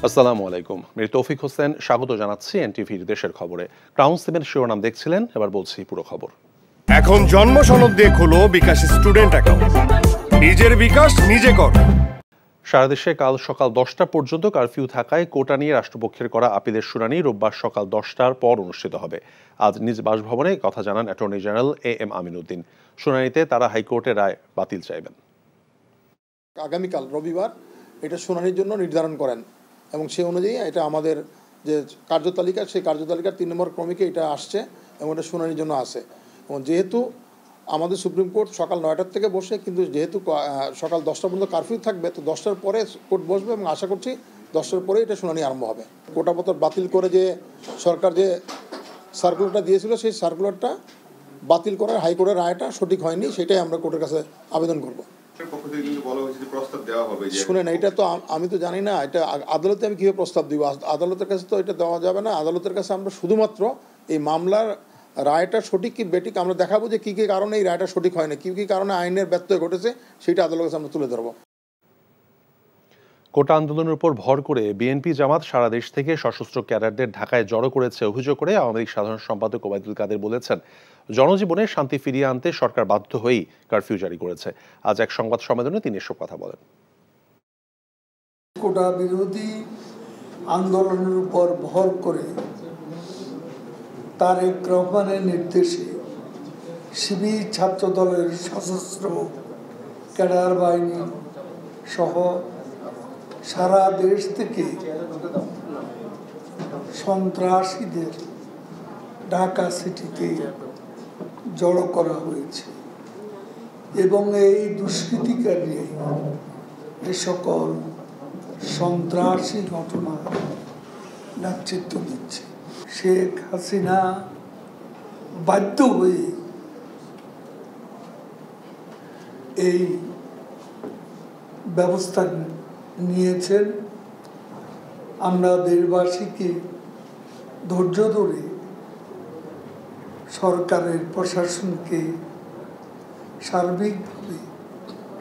আসসালামু আলাইকুম। আমি তৌফিক হোসেন স্বাগত জানাচ্ছি এনটিভির দেশের খবরে। ক্রাউন সিমেন্ট শিরোনাম দেখছিলেন, এবার বলছি পুরো খবর। এখন জন্ম সনদ দিয়ে খোলো বিকাশ স্টুডেন্ট অ্যাকাউন্ট। নিজের বিকাশ নিজে কর। সারা দেশে কাল সকাল 10টা পর্যন্ত কারফিউ থাকায় কোটা নিয়ে রাষ্ট্রপক্ষের করা আপিলের শুনানি রোববার সকাল 10টার পর অনুষ্ঠিত হবে। আজ নিজ বাসভবনে কথা জানান attorney general M Amin Uddin. শুনানিতে তারা হাইকোর্টের রায় বাতিল চাইবেন। আগামীকাল রবিবার এটা শুনানির জন্য নির্ধারণ করেন এবং সেই অনুযায়ী এটা আমাদের যে কার্যতালিকা, সেই কার্যতালিকার 3 নম্বর ক্রমিকে এটা আসছে এবং এটা শুনানির জন্য আসে। এবং যেহেতু আমাদের সুপ্রিম কোর্ট সকাল 9টার থেকে বসে, কিন্তু যেহেতু সকাল 10টা পর্যন্ত কারফিউ থাকবে, তো 10টার পরে কোর্ট বসবে এবং আশা করছি 10টার পরে এটা শুনানি আরম্ভ হবে। কোটাপত্র বাতিল করে যে সরকার যে সার্কুলারটা দিয়েছিল, সেই সার্কুলারটা বাতিল করার হাইকোর্টের রায়টা সঠিক হয়নি, সেটাই আমরা কোর্টের কাছে আবেদন করব। শুনেন, এটা তো আমি তো জানি না, এটা আদালতে আমি কীভাবে প্রস্তাব দিব? আদালতের কাছে তো এটা দেওয়া যাবে না। আদালতের কাছে আমরা শুধুমাত্র এই মামলার রায়টা সঠিক কি বেঠিক আমরা দেখাবো, যে কী কী কারণে এই রায়টা সঠিক হয় না, কী কী কারণে আইনের ব্যত্যয় ঘটেছে, সেটা আদালতের কাছে আমরা তুলে ধরবো। কোটা আন্দোলনের উপর ভর করে বিএনপি জামাত সারা দেশ থেকে সশস্ত্র ক্যাডারদের ঢাকায় জড়ো করেছে অভিযোগ করে আওয়ামী লীগ সাধারণ সম্পাদক ওবায়দুল কাদের বলেছেন, জনজীবনে শান্তি ফিরিয়ে আনতে সরকার বাধ্য হয়েই কারফিউ জারি করেছে। আজ এক সংবাদ সম্মেলনে তিনি এসব কথা বলেন। কোটা বিরোধী আন্দোলনের উপর ভর করে তারেক রহমানের নির্দেশে শিবির ছাত্র দলের সশস্ত্র ক্যাডার বাহিনী সহ সারা দেশ থেকে সন্ত্রাসীদের ঢাকা সিটিতে জড়ো করা হয়েছে এবং এই দুষ্কৃতিকারী এ সকল সন্ত্রাসী ঘটনা নেতৃত্ব দিচ্ছে। শেখ হাসিনা বাধ্য হয়ে এই ব্যবস্থা নিয়েছেন। আমরা দেশবাসীকে ধৈর্য ধরে সরকারের প্রশাসনকে সার্বিকভাবে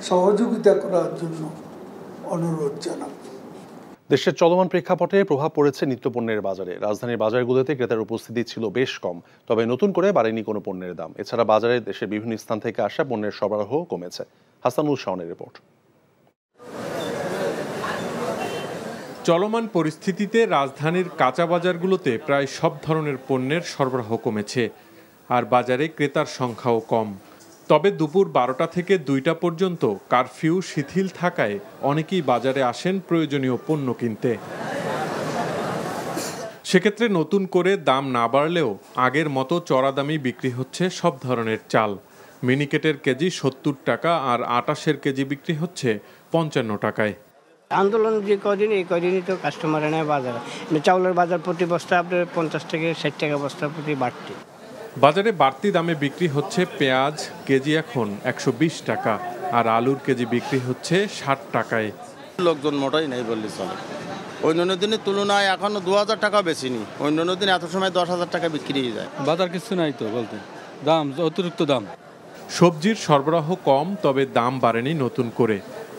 সহযোগিতা করার জন্য অনুরোধ জানাব। দেশের চলমান প্রেক্ষাপটে প্রভাব পড়েছে নিত্যপণ্যের বাজারে। রাজধানীর বাজারগুলোতে ক্রেতার উপস্থিতি ছিল বেশ কম, তবে নতুন করে বাড়েনি কোনো পণ্যের দাম। এছাড়া বাজারে দেশের বিভিন্ন স্থান থেকে আসা পণ্যের সরবরাহ কমেছে। হাসানুল শাওনের রিপোর্ট। চলমান পরিস্থিতিতে রাজধানীর কাঁচা বাজারগুলোতে প্রায় সব ধরনের পণ্যের সরবরাহ কমেছে, আর বাজারে ক্রেতার সংখ্যাও কম। তবে দুপুর 12টা থেকে 2টা পর্যন্ত কারফিউ শিথিল থাকায় অনেকেই বাজারে আসেন প্রয়োজনীয় পণ্য কিনতে। সেক্ষেত্রে নতুন করে দাম না বাড়লেও আগের মতো চড়া দামই বিক্রি হচ্ছে সব ধরনের চাল। মিনিকেটের কেজি 70 টাকা আর আটাশের কেজি বিক্রি হচ্ছে 55 টাকায়। আন্দোলন যে কদিন, এই কদিনই তো কাস্টমার নেয় বাজারে। চাউলের বাজার প্রতি বস্তা আপনার 50 থেকে 60 টাকা বস্তা প্রতি বাড়তি। বাজারে বাড়তি দামে বিক্রি হচ্ছে পেঁয়াজ, কেজি এখন 120 টাকা, আর আলুর কেজি বিক্রি হচ্ছে 60 টাকায়। লোকজন মোটাই নেই বললে চলে। অন্যান্য দিনের তুলনায় এখনো 2000 টাকা বেশি নি। অন্যান্য দিন এত সময় 10,000 টাকা বিক্রি হয়ে যায়। বাজার কিছু নাই তো বলতে, দাম অতিরিক্ত দাম। সবজির সরবরাহ কম, তবে দাম বাড়েনি নতুন করে।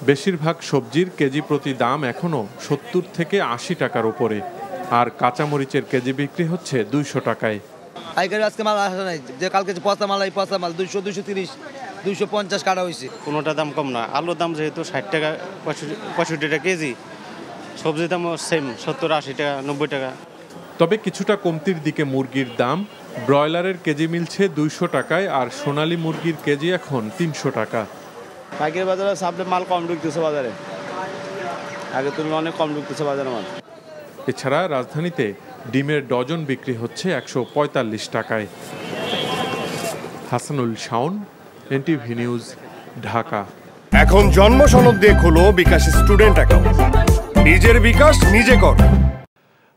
বেশিরভাগ সবজির কেজি প্রতি দাম এখনো 70 থেকে 80 টাকার উপরে, আর কাঁচামরিচের কেজি বিক্রি হচ্ছে 200 টাকায়। পাইকারি আজকে মাল আসা নাই, যে কালকে পচা মাল, এই পচা মাল 200, 230, 250 কাটা হয়েছে। কোনোটা দাম কম না। আলুর দাম যেহেতু 60 টাকা, 65 টাকা কেজি, সবজির দামও সেম 70, 80 টাকা, 90 টাকা। তবে কিছুটা কমতির দিকে মুরগির দাম। ব্রয়লারের কেজি মিলছে 200 টাকায়, আর সোনালী মুরগির কেজি এখন 300 টাকা। পাইকারি বাজারে সামনে মাল কম ঢুকতেছে বাজারে, আগের তুলনায় অনেক কম ঢুকতেছে বাজারে মাল। এছাড়া রাজধানীতে ডিমের ডজন বিক্রি হচ্ছে 145 টাকায়। Hasanul Shaon, NTV news, Dhaka. এখন জন্ম সনদ দিয়ে খোলো বিকাশ স্টুডেন্ট অ্যাকাউন্ট। নিজের বিকাশ নিজে কর।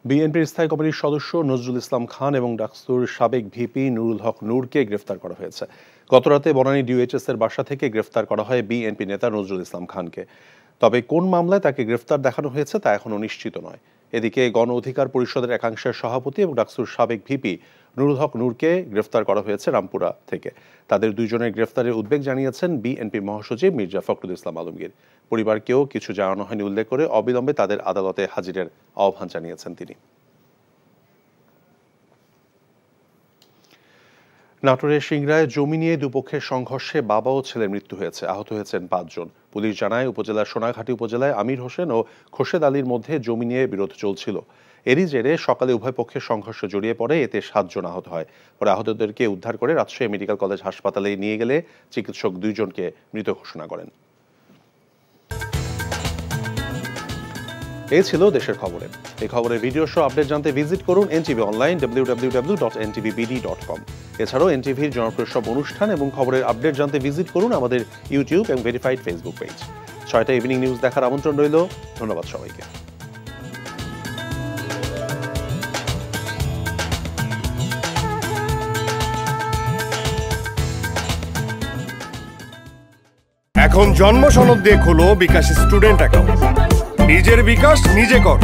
বিএনপির স্থায়ী কমিটির সদস্য নজরুল ইসলাম খান এবং ডাকসুর সাবেক ভিপি নুরুল হক নূরকে গ্রেফতার করা হয়েছে। গতরাতে বনানী ডিওএইচএস এর বাসা থেকে গ্রেফতার করা হয় বিএনপি নেতা নজরুল ইসলাম খানকে। তবে কোন মামলায় তাকে গ্রেফতার দেখানো হয়েছে তা এখনো নিশ্চিত নয়। এদিকে গণ অধিকার পরিষদের একাংশের সভাপতি এবং ডাকসুর সাবেক ভিপি নুরুল হক নূরকে গ্রেফতার করা হয়েছে রামপুরা থেকে। তাদের দুইজনের গ্রেফতারের উদ্বেগ জানিয়েছেন বিএনপি মহাসচিব মির্জা ফখরুল ইসলাম আলমগীর। পরিবারকেও কিছু জানানো হয়নি উল্লেখ করে অবিলম্বে তাদের আদালতে হাজিরের আহ্বান জানিয়েছেন তিনি। নাটোরের সিংড়ায় জমি নিয়ে দুপক্ষের সংঘর্ষে বাবা ও ছেলের মৃত্যু হয়েছে, আহত হয়েছেন 5 জন। পুলিশ জানায় উপজেলার সোনাঘাটি উপজেলায় আমির হোসেন ও খোরশেদ আলীর মধ্যে জমি নিয়ে বিরোধ চলছিল। এরই জেরে সকালে উভয় পক্ষের সংঘর্ষ জড়িয়ে পড়ে, এতে 7 জন আহত হয়। পরে আহতদেরকে উদ্ধার করে রাজশাহী মেডিকেল কলেজ হাসপাতালে নিয়ে গেলে চিকিৎসক 2 জনকে মৃত ঘোষণা করেন। এই ছিল দেশের খবরে। এই খবরের ভিডিও শো আপডেট জানতে ভিজিট করুন এনটিভি অনলাইন www.ntvbd.com। এছাড়াও এনটিভির জনপ্রিয় সব অনুষ্ঠান এবং খবরের আপডেট জানতে ভিজিট করুন আমাদের ইউটিউব এবং ভেরিফাইড ফেসবুক পেজ। 6টা ইভিনিং নিউজ দেখার আমন্ত্রণ রইল। ধন্যবাদ সবাইকে। এখন জন্ম সনদ দিয়ে খোলো বিকাশ স্টুডেন্ট অ্যাকাউন্ট। নিজের বিকাশ নিজে কর।